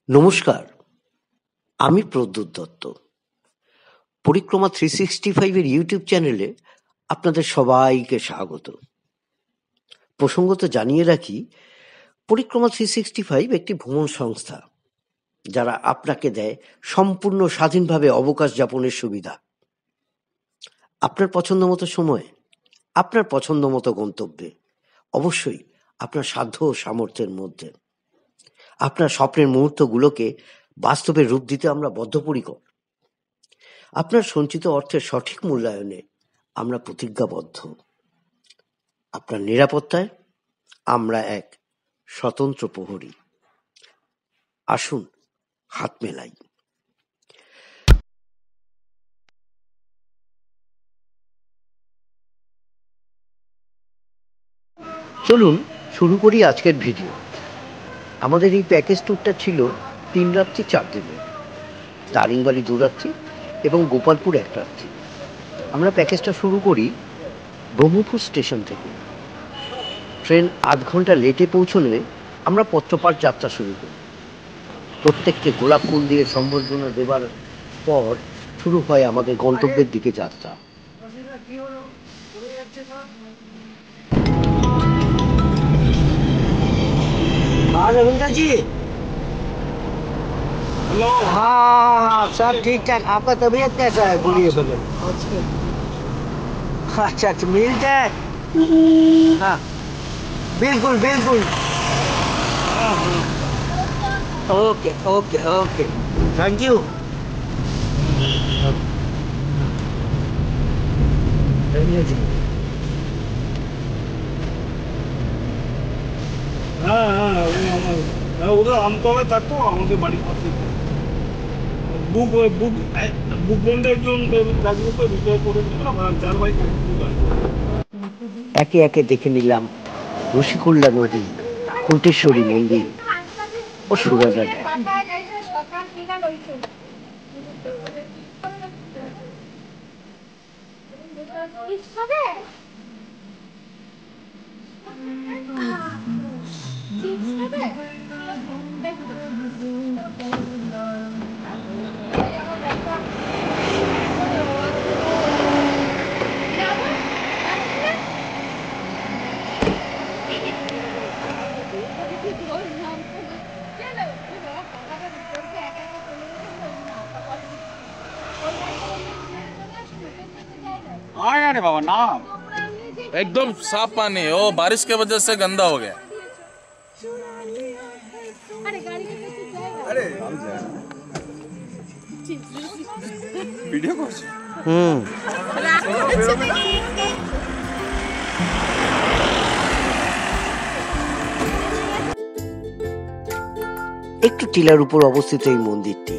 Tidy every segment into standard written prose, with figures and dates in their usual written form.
নমস্কার, আমি প্রদ্যুৎ দত্ত। পরিক্রমা 365 এর ইউটিউব চ্যানেলে আপনাদের সবাইকে স্বাগত। প্রসঙ্গত জানিয়ে রাখি, পরিক্রমা 365 একটি ভ্রমণ সংস্থা যারা আপনাকে দেয় সম্পূর্ণ স্বাধীনভাবে অবকাশ যাপনের সুবিধা। আপনার পছন্দ মতো সময়ে, আপনার পছন্দ মতো গন্তব্যে, অবশ্যই আপনার সাধ্য ও সামর্থ্যের মধ্যে। আপনার স্বপ্নের মুহূর্তগুলোকে বাস্তবে রূপ দিতে আমরা বদ্ধপরিকর। আপনার সঞ্চিত অর্থের সঠিক মূল্যায়নে আমরা প্রতিজ্ঞাবদ্ধ। আপনার নিরাপত্তায় আমরা এক স্বতন্ত্র প্রহরী। আসুন হাত মেলাই। চলুন শুরু করি আজকের ভিডিও। আমাদের এই প্যাকেজ ট্যুরটা ছিল 3 রাত্রি 4 দিনের। দারিংবাড়ি 2 রাত্রি এবং গোপালপুর 1 রাত্রি। আমরা প্যাকেজটা শুরু করি ব্রহ্মপুর স্টেশন থেকে। ট্রেন 8 ঘন্টা লেটে পৌঁছলে আমরা পত্রপাঠ যাত্রা শুরু করি। প্রত্যেককে গোলাপ ফুল দিয়ে সম্বর্ধনা দেবার পর শুরু হয় আমাদের গন্তব্যের দিকে যাত্রা। हाँ रविंद्र जी। हेलो। हाँ सब ठीक ठाक। आपका तबीयत कैसा है? बोलिए बोले। अच्छा अच्छा मिलते हैं। हाँ बिल्कुल बिल्कुल। Okay okay okay thank you. হ্যাঁ হ্যাঁ ওদের আমতলায় থাকতো আমাদের বাড়ির পাশে। বুক বুক বুক বন্ধে একজন রাজনীতি বিক্রয় করে আমার 4 ভাই। একে একে দেখে নিলাম ঋষিকুল্যা নদী, কুন্তেশ্বরী মন্দির ও সুরাঘাট। अरे बाबा ना एकदम साफ पानी है, वो बारिश के वजह से गंदा हो गया। अरे वीडियो कर একটু টিলার উপর অবস্থিত এই মন্দিরটি।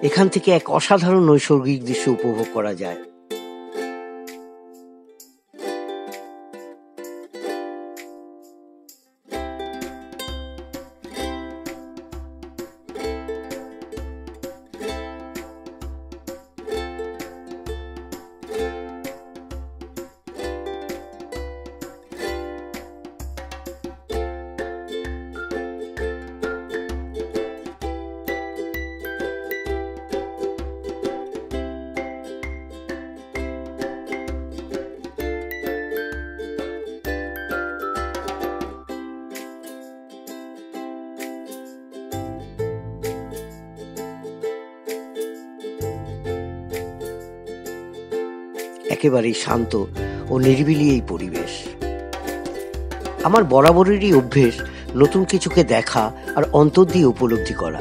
এখান থেকে এক অসাধারণ নৈসর্গিক দৃশ্য উপভোগ করা যায়। একেবারেই শান্ত ও নিরিবিলি এই পরিবেশ। আমার বরাবরেরই অভ্যেস নতুন কিছুকে দেখা আর অন্তর দিয়ে উপলব্ধি করা।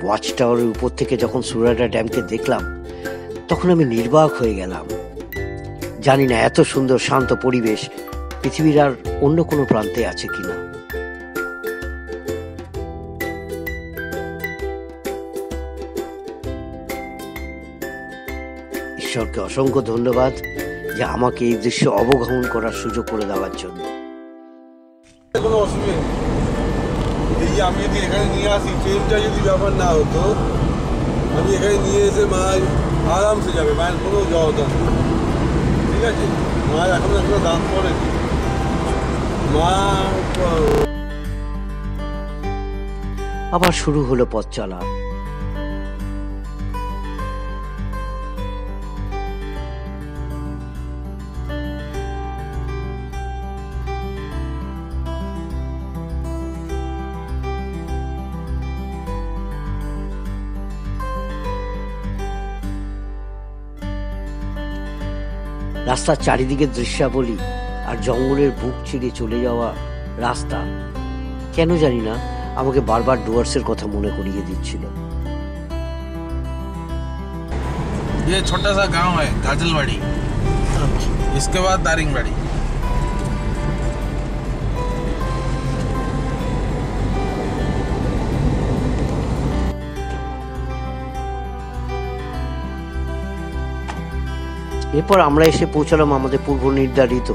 ওয়াচ টাওয়ারের উপর থেকে যখন সুরাডা ড্যামকে দেখলাম তখন আমি নির্বাক হয়ে গেলাম। জানি না এত সুন্দর শান্ত পরিবেশ পৃথিবীর আর অন্য কোনো প্রান্তে আছে কিনা। ঈশ্বরকে অসংখ্য ধন্যবাদ যে আমাকে এই দৃশ্য অবগাহন করার সুযোগ করে দেওয়ার জন্য। কোনো অসুবিধা নেই। এই যে আমি যদি এখানে নিয়ে আসি, ট্রেনটা যদি ব্যাপার না হতো, আমি এখানে নিয়ে এসে মা আরামসে যাবে, মায়ের কোনো জড়তা নেই। ঠিক আছে, মায়ের এখন একটা দাম পড়েনি। মা আবার শুরু হলো পথ চলা। রাস্তার চারিদিকে দৃশ্যাবলী আর জঙ্গলের বুক ছিঁড়ে চলে যাওয়া রাস্তা কেন জানি না আমাকে বারবার ডুয়ার্সের কথা মনে করিয়ে দিচ্ছিল। ये छोटा सा गांव है गाजलवाड़ी, इसके बाद दारिंगबाड़ी। এরপর আমরা এসে পৌঁছালাম আমাদের পূর্ব নির্ধারিত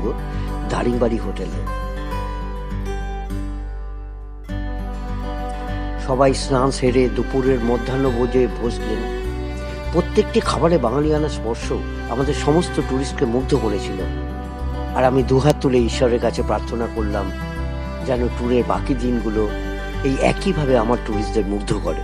দারিংবাড়ি হোটেলে। সবাই স্নান সেরে দুপুরের মধ্যাহ্ন ভোজে বসলেন। প্রত্যেকটি খাবারে বাঙালিয়ানা স্পর্শ আমাদের সমস্ত টুরিস্টকে মুগ্ধ করেছিল। আর আমি দুহাত তুলে ঈশ্বরের কাছে প্রার্থনা করলাম যেন ট্যুরের বাকি দিনগুলো এই একইভাবে আমার টুরিস্টদের মুগ্ধ করে।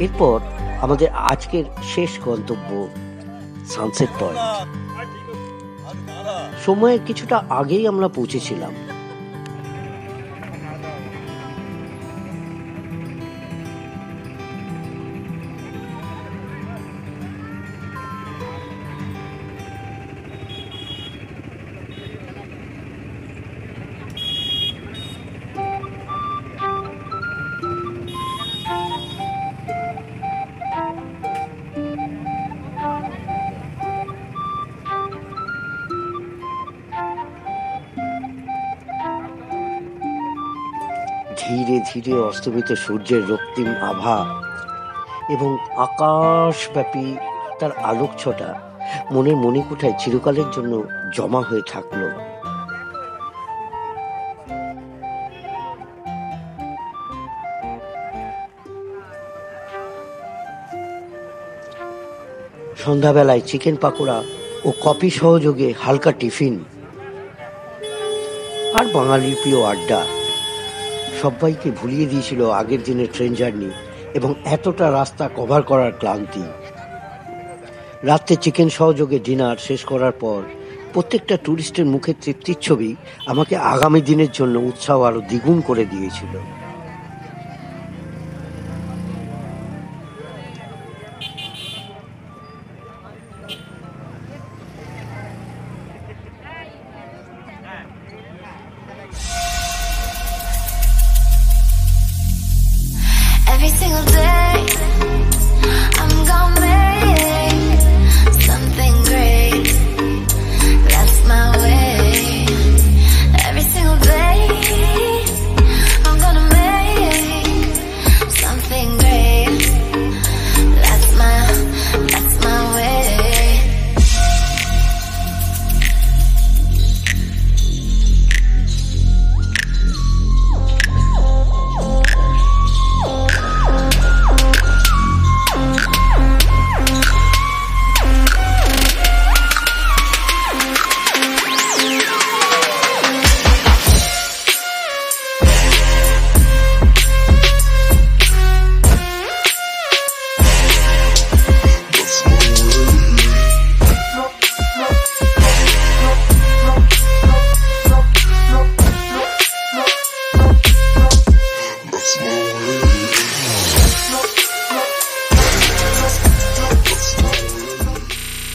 এরপর আমাদের আজকের শেষ গন্তব্য সানসেট পয়েন্ট। সময়ের কিছুটা আগেই আমরা পৌঁছেছিলাম। ধীরে ধীরে অস্তমিত সূর্যের রক্তিম আভা এবং আকাশব্যাপী তার আলোকছটা মনের মণিকুঠায় চিরকালের জন্য জমা হয়ে থাকলো। সন্ধ্যাবেলায় চিকেন পাকোড়া ও কফি সহযোগে হালকা টিফিন আর বাঙালির প্রিয় আড্ডা সবাইকে ভুলিয়ে দিয়েছিল আগের দিনের ট্রেন জার্নি এবং এতটা রাস্তা কভার করার ক্লান্তি। রাত্রে চিকেন সহযোগে ডিনার শেষ করার পর প্রত্যেকটা টুরিস্টের মুখে তৃপ্তির ছবি আমাকে আগামী দিনের জন্য উৎসাহ আরো দ্বিগুণ করে দিয়েছিল। Every single day